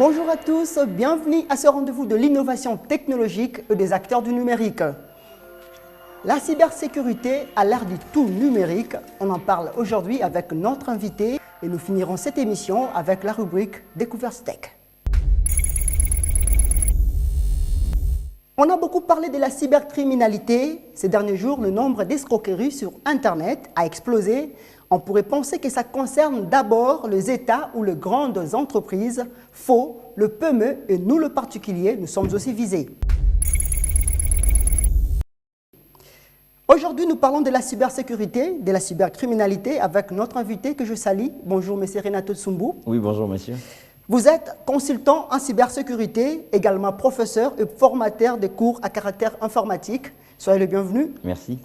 Bonjour à tous, bienvenue à ce rendez-vous de l'innovation technologique et des acteurs du numérique. La cybersécurité à l'ère du tout numérique, on en parle aujourd'hui avec notre invité et nous finirons cette émission avec la rubrique Découverte Tech. On a beaucoup parlé de la cybercriminalité. Ces derniers jours, le nombre d'escroqueries sur Internet a explosé. On pourrait penser que ça concerne d'abord les États ou les grandes entreprises. Faux, le PME et nous, le particulier, nous sommes aussi visés. Aujourd'hui, nous parlons de la cybersécurité, de la cybercriminalité avec notre invité que je salue. Bonjour, M. Renato Tsumbu. Oui, bonjour, monsieur. Vous êtes consultant en cybersécurité, également professeur et formateur de cours à caractère informatique. Soyez le bienvenu. Merci.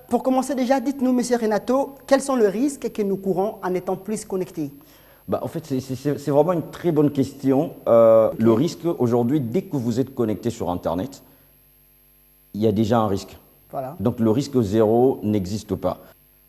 Pour commencer déjà, dites-nous, M. Renato, quels sont les risques que nous courons en étant plus connectés? En fait, c'est vraiment une très bonne question. Le risque, aujourd'hui, dès que vous êtes connecté sur Internet, il y a déjà un risque. Voilà. Donc, le risque zéro n'existe pas.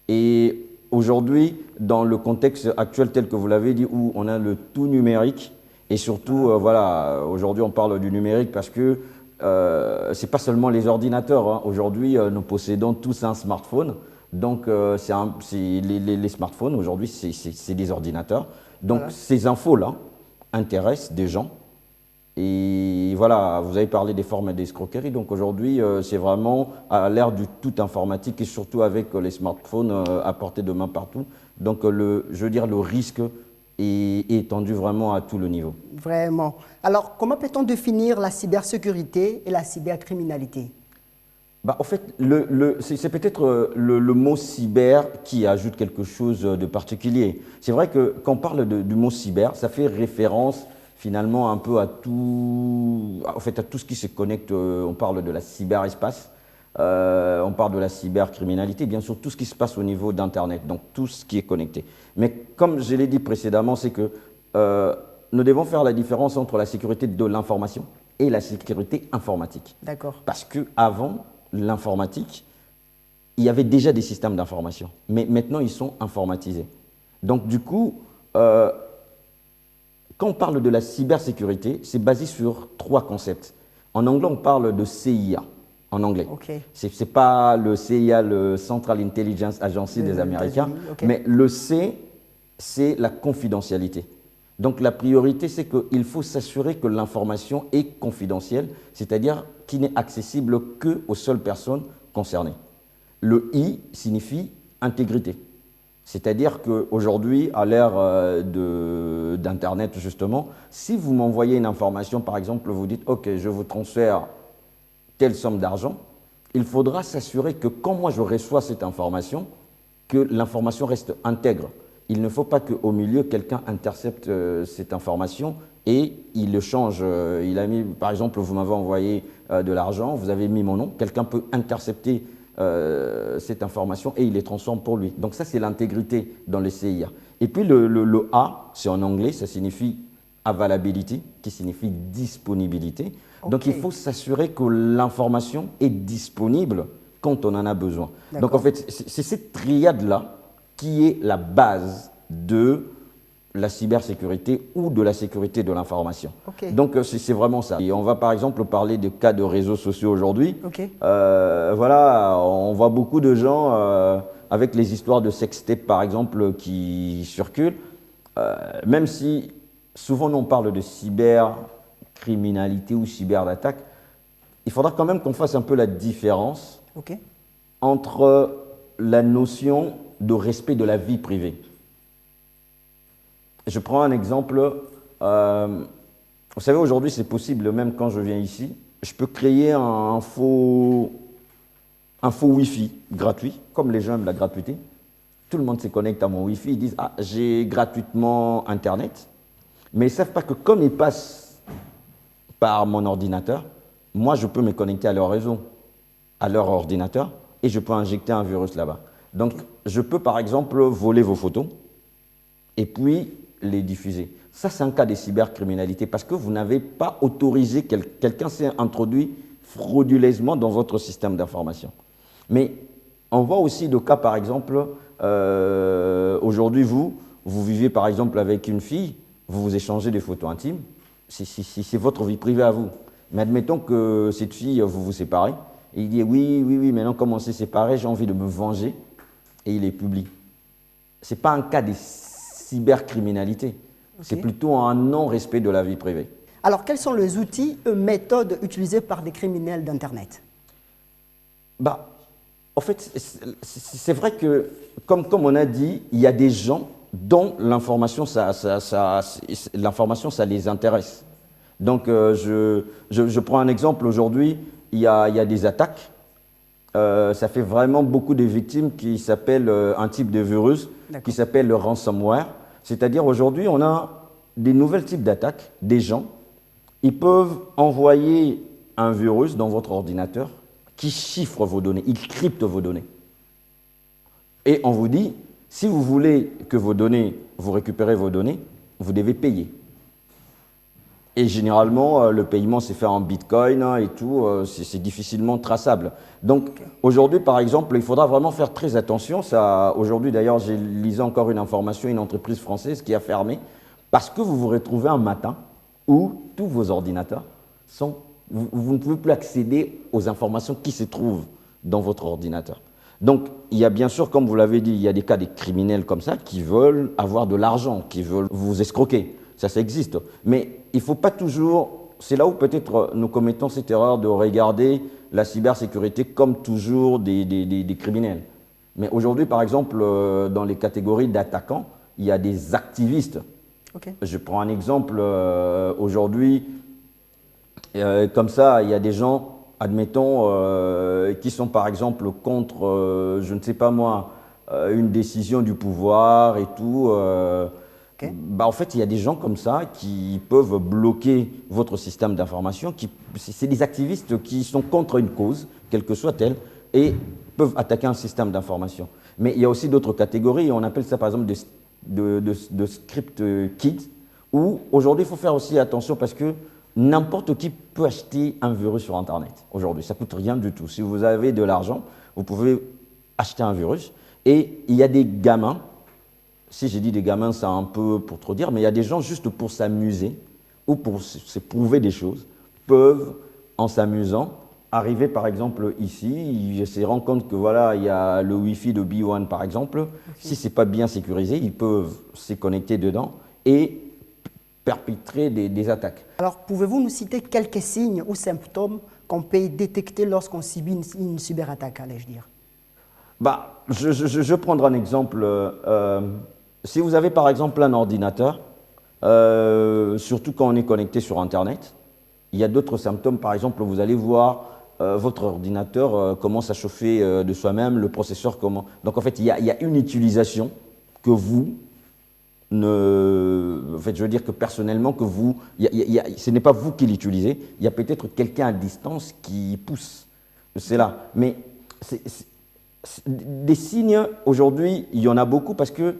Et aujourd'hui, dans le contexte actuel tel que vous l'avez dit, où on a le tout numérique, et surtout, voilà, aujourd'hui, on parle du numérique parce que ce n'est pas seulement les ordinateurs. Hein. Aujourd'hui, nous possédons tous un smartphone. Donc, les smartphones, aujourd'hui, c'est des ordinateurs. Donc, voilà. Ces infos-là intéressent des gens. Et voilà, vous avez parlé des formes d'escroquerie. Donc, aujourd'hui, c'est vraiment à l'ère du tout informatique et surtout avec les smartphones à portée de main partout. Donc, je veux dire, le risque est étendu vraiment à tout le niveau. Vraiment. Alors, comment peut-on définir la cybersécurité et la cybercriminalité? En fait, c'est peut-être le mot cyber qui ajoute quelque chose de particulier. C'est vrai que quand on parle du mot cyber, ça fait référence finalement un peu à tout, en fait, à tout ce qui se connecte. On parle de la cyberespace, on parle de la cybercriminalité, bien sûr tout ce qui se passe au niveau d'Internet, donc tout ce qui est connecté. Mais comme je l'ai dit précédemment, c'est que nous devons faire la différence entre la sécurité de l'information et la sécurité informatique. D'accord. Parce qu'avant l'informatique, il y avait déjà des systèmes d'information, mais maintenant ils sont informatisés. Donc du coup, quand on parle de la cybersécurité, c'est basé sur 3 concepts. En anglais, on parle de CIA, en anglais. Okay. Ce n'est pas le CIA, le Central Intelligence Agency des Américains, okay. Mais le C, c'est la confidentialité. Donc la priorité, c'est qu'il faut s'assurer que l'information est confidentielle, c'est-à-dire qu'il n'est accessible qu'aux seules personnes concernées. Le I signifie intégrité. C'est-à-dire qu'aujourd'hui, à l'ère d'Internet, justement, si vous m'envoyez une information, par exemple, vous dites « Ok, je vous transfère telle somme d'argent », il faudra s'assurer que quand moi je reçois cette information, que l'information reste intègre. Il ne faut pas qu'au milieu, quelqu'un intercepte cette information et il le change. Il a mis, par exemple, vous m'avez envoyé de l'argent, vous avez mis mon nom, quelqu'un peut intercepter cette information et il les transforme pour lui. Donc ça, c'est l'intégrité dans les CIA. Et puis le A, c'est en anglais, ça signifie availability, qui signifie disponibilité. Okay. Donc il faut s'assurer que l'information est disponible quand on en a besoin. Donc en fait, c'est cette triade-là qui est la base de la cybersécurité ou de la sécurité de l'information. Okay. Donc c'est vraiment ça. Et on va par exemple parler de cas de réseaux sociaux aujourd'hui. Okay. Voilà, on voit beaucoup de gens avec les histoires de sextape par exemple qui circulent. Même si souvent on parle de cybercriminalité ou cyberattaque, il faudra quand même qu'on fasse un peu la différence entre la notion de respect de la vie privée. Je prends un exemple. Vous savez, aujourd'hui, c'est possible, même quand je viens ici, je peux créer un faux Wi-Fi gratuit, comme les gens aiment la gratuité. Tout le monde se connecte à mon Wi-Fi, ils disent « Ah, j'ai gratuitement Internet ». Mais ils ne savent pas que comme ils passent par mon ordinateur, moi, je peux me connecter à leur réseau, à leur ordinateur, et je peux injecter un virus là-bas. Donc, je peux par exemple voler vos photos et puis les diffuser. Ça, c'est un cas de cybercriminalité parce que vous n'avez pas autorisé, quelqu'un s'est introduit frauduleusement dans votre système d'information. Mais on voit aussi des cas, par exemple, aujourd'hui, vous vivez par exemple avec une fille vous vous échangez des photos intimes, c'est votre vie privée à vous. Mais admettons que cette fille, vous vous séparez, et il dit oui, oui, oui, maintenant comme on s'est séparés, j'ai envie de me venger, et il les publie. Ce n'est pas un cas de cybercriminalité, c'est plutôt un non-respect de la vie privée. Alors, quels sont les outils et méthodes utilisés par des criminels d'Internet? Bah, en fait, c'est vrai que, comme on a dit, il y a des gens dont l'information, ça les intéresse. Donc, je prends un exemple. Aujourd'hui, il y a des attaques. Ça fait vraiment beaucoup de victimes qui s'appellent un type de virus qui s'appelle le ransomware. C'est-à-dire, aujourd'hui, on a des nouveaux types d'attaques, des gens. Ils peuvent envoyer un virus dans votre ordinateur qui chiffre vos données, il crypte vos données. Et on vous dit, si vous voulez que vous récupérez vos données, vous devez payer. Et généralement, le paiement s'est fait en bitcoin et tout, c'est difficilement traçable. Donc aujourd'hui, par exemple, il faudra vraiment faire très attention. Aujourd'hui, d'ailleurs, j'ai lisé encore une information, une entreprise française qui a fermé parce que vous vous retrouvez un matin où tous vos ordinateurs sont... Vous ne pouvez plus accéder aux informations qui se trouvent dans votre ordinateur. Donc, il y a bien sûr, comme vous l'avez dit, il y a des cas de criminels comme ça qui veulent avoir de l'argent, qui veulent vous escroquer. Ça existe. Mais il ne faut pas toujours... C'est là où peut-être nous commettons cette erreur de regarder la cybersécurité comme toujours des criminels. Mais aujourd'hui, par exemple, dans les catégories d'attaquants, il y a des activistes. Je prends un exemple. Aujourd'hui, comme ça, il y a des gens, admettons, qui sont par exemple contre, je ne sais pas moi, une décision du pouvoir et tout. Bah, en fait, il y a des gens comme ça qui peuvent bloquer votre système d'information. C'est des activistes qui sont contre une cause, quelle que soit-elle, et peuvent attaquer un système d'information. Mais il y a aussi d'autres catégories, on appelle ça par exemple de script kits, où aujourd'hui, il faut faire aussi attention parce que n'importe qui peut acheter un virus sur Internet. Aujourd'hui, ça ne coûte rien du tout. Si vous avez de l'argent, vous pouvez acheter un virus. Et il y a des gamins, si j'ai dit des gamins, c'est un peu pour trop dire, mais il y a des gens juste pour s'amuser ou pour se prouver des choses, peuvent, en s'amusant, arriver par exemple ici, ils se rendent compte que voilà, il y a le Wi-Fi de B1 par exemple. Si ce n'est pas bien sécurisé, ils peuvent se connecter dedans et perpétrer des attaques. Alors, pouvez-vous nous citer quelques signes ou symptômes qu'on peut détecter lorsqu'on subit une cyberattaque, allais-je dire? Bah, je prendrai un exemple. Si vous avez par exemple un ordinateur, surtout quand on est connecté sur Internet, il y a d'autres symptômes. Par exemple, vous allez voir votre ordinateur commence à chauffer de soi-même, le processeur comment. Donc en fait, il y a une utilisation que vous en fait, je veux dire que personnellement, que vous, ce n'est pas vous qui l'utilisez, il y a peut-être quelqu'un à distance qui pousse. C'est là. Mais des signes, aujourd'hui, il y en a beaucoup parce que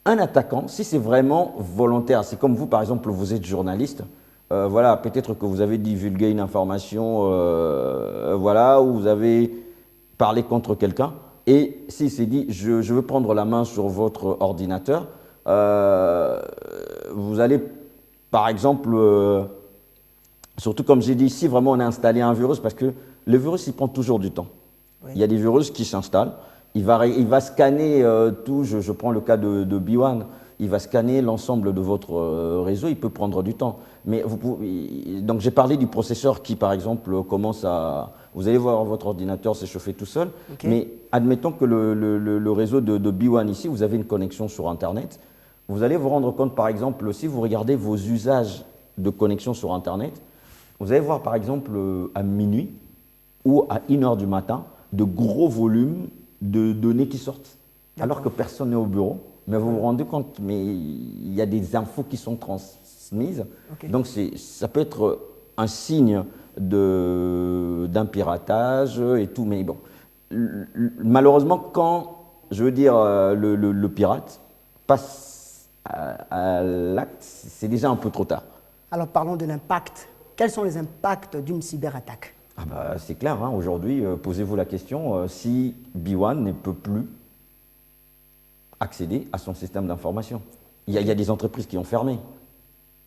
un attaquant, si c'est vraiment volontaire, c'est comme vous, par exemple, vous êtes journaliste, voilà, peut-être que vous avez divulgué une information, voilà, ou vous avez parlé contre quelqu'un. Et s'il s'est dit, je veux prendre la main sur votre ordinateur, vous allez, par exemple, surtout comme j'ai dit ici, vraiment on a installé un virus parce que le virus, il prend toujours du temps. Oui. Il y a des virus qui s'installent, il va scanner tout, je prends le cas de B1, il va scanner l'ensemble de votre réseau, il peut prendre du temps. Mais donc j'ai parlé du processeur qui, par exemple, commence à... Vous allez voir votre ordinateur s'échauffer tout seul, mais admettons que le réseau de B1 ici, vous avez une connexion sur Internet. Vous allez vous rendre compte, par exemple, si vous regardez vos usages de connexion sur Internet, vous allez voir, par exemple, à minuit ou à 1h du matin, de gros volumes de données qui sortent, alors que personne n'est au bureau. Mais vous vous rendez compte, mais il y a des infos qui sont transmises. Donc ça peut être un signe d'un piratage et tout. Mais bon, malheureusement, quand, je veux dire, le pirate passe à l'acte, c'est déjà un peu trop tard. Alors parlons de l'impact. Quels sont les impacts d'une cyberattaque? Ah bah, c'est clair, hein, aujourd'hui, posez-vous la question, si B1 ne peut plus accéder à son système d'information. Il y a des entreprises qui ont fermé.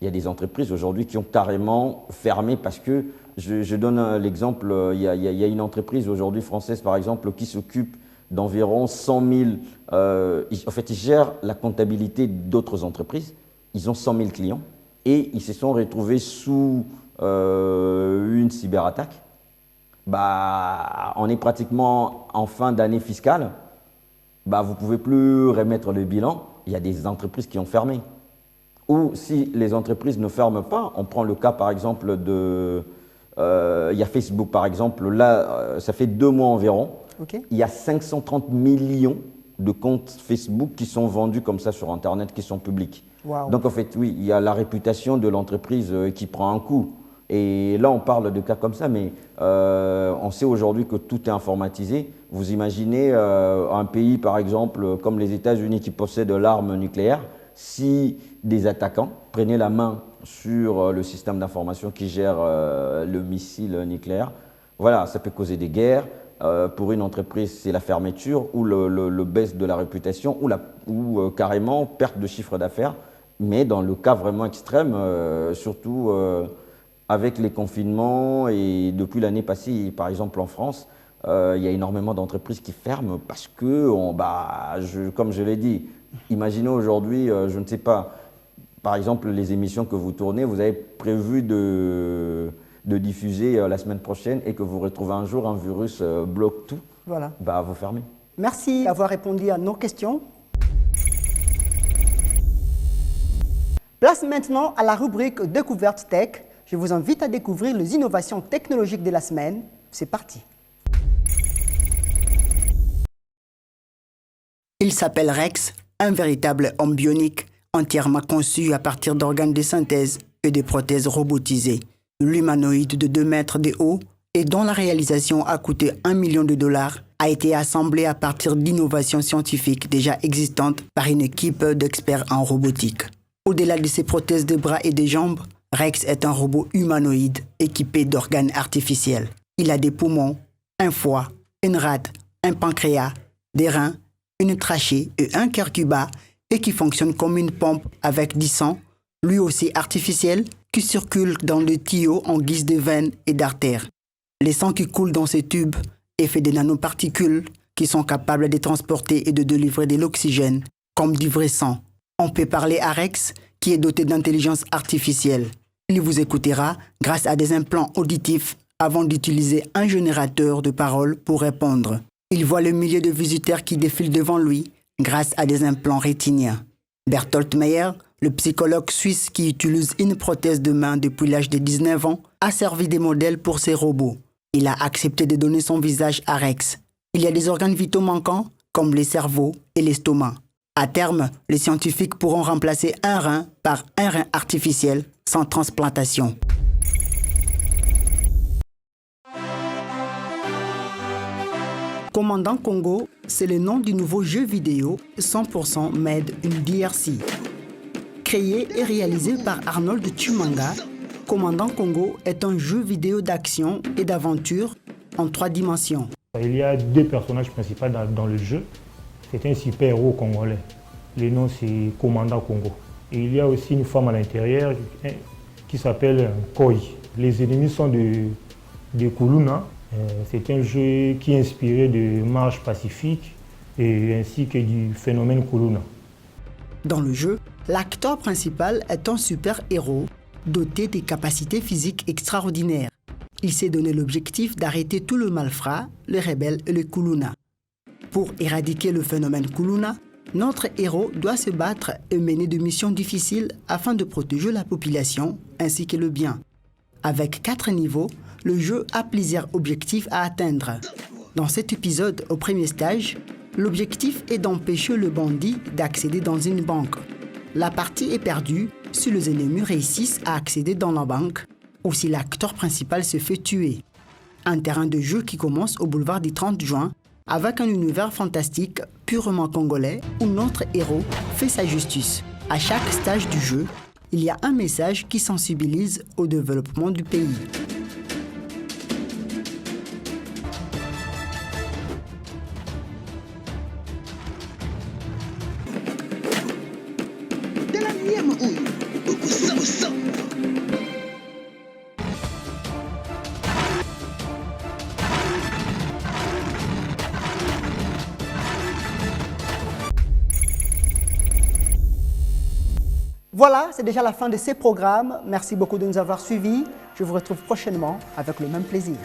Il y a des entreprises aujourd'hui qui ont carrément fermé parce que, je donne l'exemple, il y a une entreprise aujourd'hui française par exemple qui s'occupe d'environ 100 000, en fait ils gèrent la comptabilité d'autres entreprises, ils ont 100 000 clients et ils se sont retrouvés sous une cyberattaque. Bah, on est pratiquement en fin d'année fiscale, bah, vous ne pouvez plus remettre le bilan, il y a des entreprises qui ont fermé. Ou si les entreprises ne ferment pas, on prend le cas par exemple de... il y a Facebook par exemple, là ça fait 2 mois environ, il y a 530 millions de comptes Facebook qui sont vendus comme ça sur Internet, qui sont publics. Wow. Donc en fait oui, il y a la réputation de l'entreprise qui prend un coup. Et là on parle de cas comme ça, mais on sait aujourd'hui que tout est informatisé. Vous imaginez un pays par exemple comme les États-Unis qui possèdent l'arme nucléaire, si des attaquants prenaient la main sur le système d'information qui gère le missile nucléaire, voilà, ça peut causer des guerres. Pour une entreprise, c'est la fermeture ou le baisse de la réputation ou carrément perte de chiffre d'affaires. Mais dans le cas vraiment extrême, surtout avec les confinements et depuis l'année passée, par exemple en France, il y a énormément d'entreprises qui ferment parce que, comme je l'ai dit, imaginez aujourd'hui, je ne sais pas, par exemple les émissions que vous tournez, vous avez prévu de diffuser la semaine prochaine et que vous retrouvez un jour un virus bloque tout, voilà. Bah, vous fermez. Merci d'avoir répondu à nos questions. Place maintenant à la rubrique Découverte Tech. Je vous invite à découvrir les innovations technologiques de la semaine. C'est parti. Il s'appelle Rex, un véritable homme bionique, entièrement conçu à partir d'organes de synthèse et de prothèses robotisées. L'humanoïde de 2 mètres de haut et dont la réalisation a coûté $1 million, a été assemblé à partir d'innovations scientifiques déjà existantes par une équipe d'experts en robotique. Au-delà de ses prothèses de bras et de jambes, Rex est un robot humanoïde équipé d'organes artificiels. Il a des poumons, un foie, une rate, un pancréas, des reins, une trachée et un cœur qui bat et qui fonctionne comme une pompe avec du sang, lui aussi artificiel, qui circule dans le tuyau en guise de veines et d'artères. Le sang qui coule dans ces tubes est fait de nanoparticules qui sont capables de transporter et de délivrer de l'oxygène, comme du vrai sang. On peut parler à Rex, qui est doté d'intelligence artificielle. Il vous écoutera grâce à des implants auditifs avant d'utiliser un générateur de paroles pour répondre. Il voit le millier de visiteurs qui défilent devant lui grâce à des implants rétiniens. Bertolt Meyer, le psychologue suisse qui utilise une prothèse de main depuis l'âge de 19 ans, a servi de modèle pour ses robots. Il a accepté de donner son visage à Rex. Il y a des organes vitaux manquants, comme les cerveaux et l'estomac. À terme, les scientifiques pourront remplacer un rein par un rein artificiel sans transplantation. Commandant Congo, c'est le nom du nouveau jeu vidéo 100% made in DRC. Créé et réalisé par Arnold Chumanga, Commandant Congo est un jeu vidéo d'action et d'aventure en 3 dimensions. Il y a 2 personnages principaux dans le jeu. C'est un super-héros congolais. Le nom c'est Commandant Congo. Et il y a aussi une femme à l'intérieur qui s'appelle Koi. Les ennemis sont de Kuluna. C'est un jeu qui est inspiré de marches pacifiques et ainsi que du phénomène Kuluna. Dans le jeu, l'acteur principal est un super-héros doté de capacités physiques extraordinaires. Il s'est donné l'objectif d'arrêter tout le malfrat, les rebelles et les Kuluna. Pour éradiquer le phénomène Kuluna, notre héros doit se battre et mener des missions difficiles afin de protéger la population ainsi que le bien. Avec 4 niveaux, le jeu a plusieurs objectifs à atteindre. Dans cet épisode, au premier stage, l'objectif est d'empêcher le bandit d'accéder dans une banque. La partie est perdue si les ennemis réussissent à accéder dans la banque ou si l'acteur principal se fait tuer. Un terrain de jeu qui commence au boulevard du 30 juin avec un univers fantastique purement congolais où notre héros fait sa justice. À chaque stage du jeu, il y a un message qui sensibilise au développement du pays. Voilà, c'est déjà la fin de ces programmes. Merci beaucoup de nous avoir suivis. Je vous retrouve prochainement avec le même plaisir.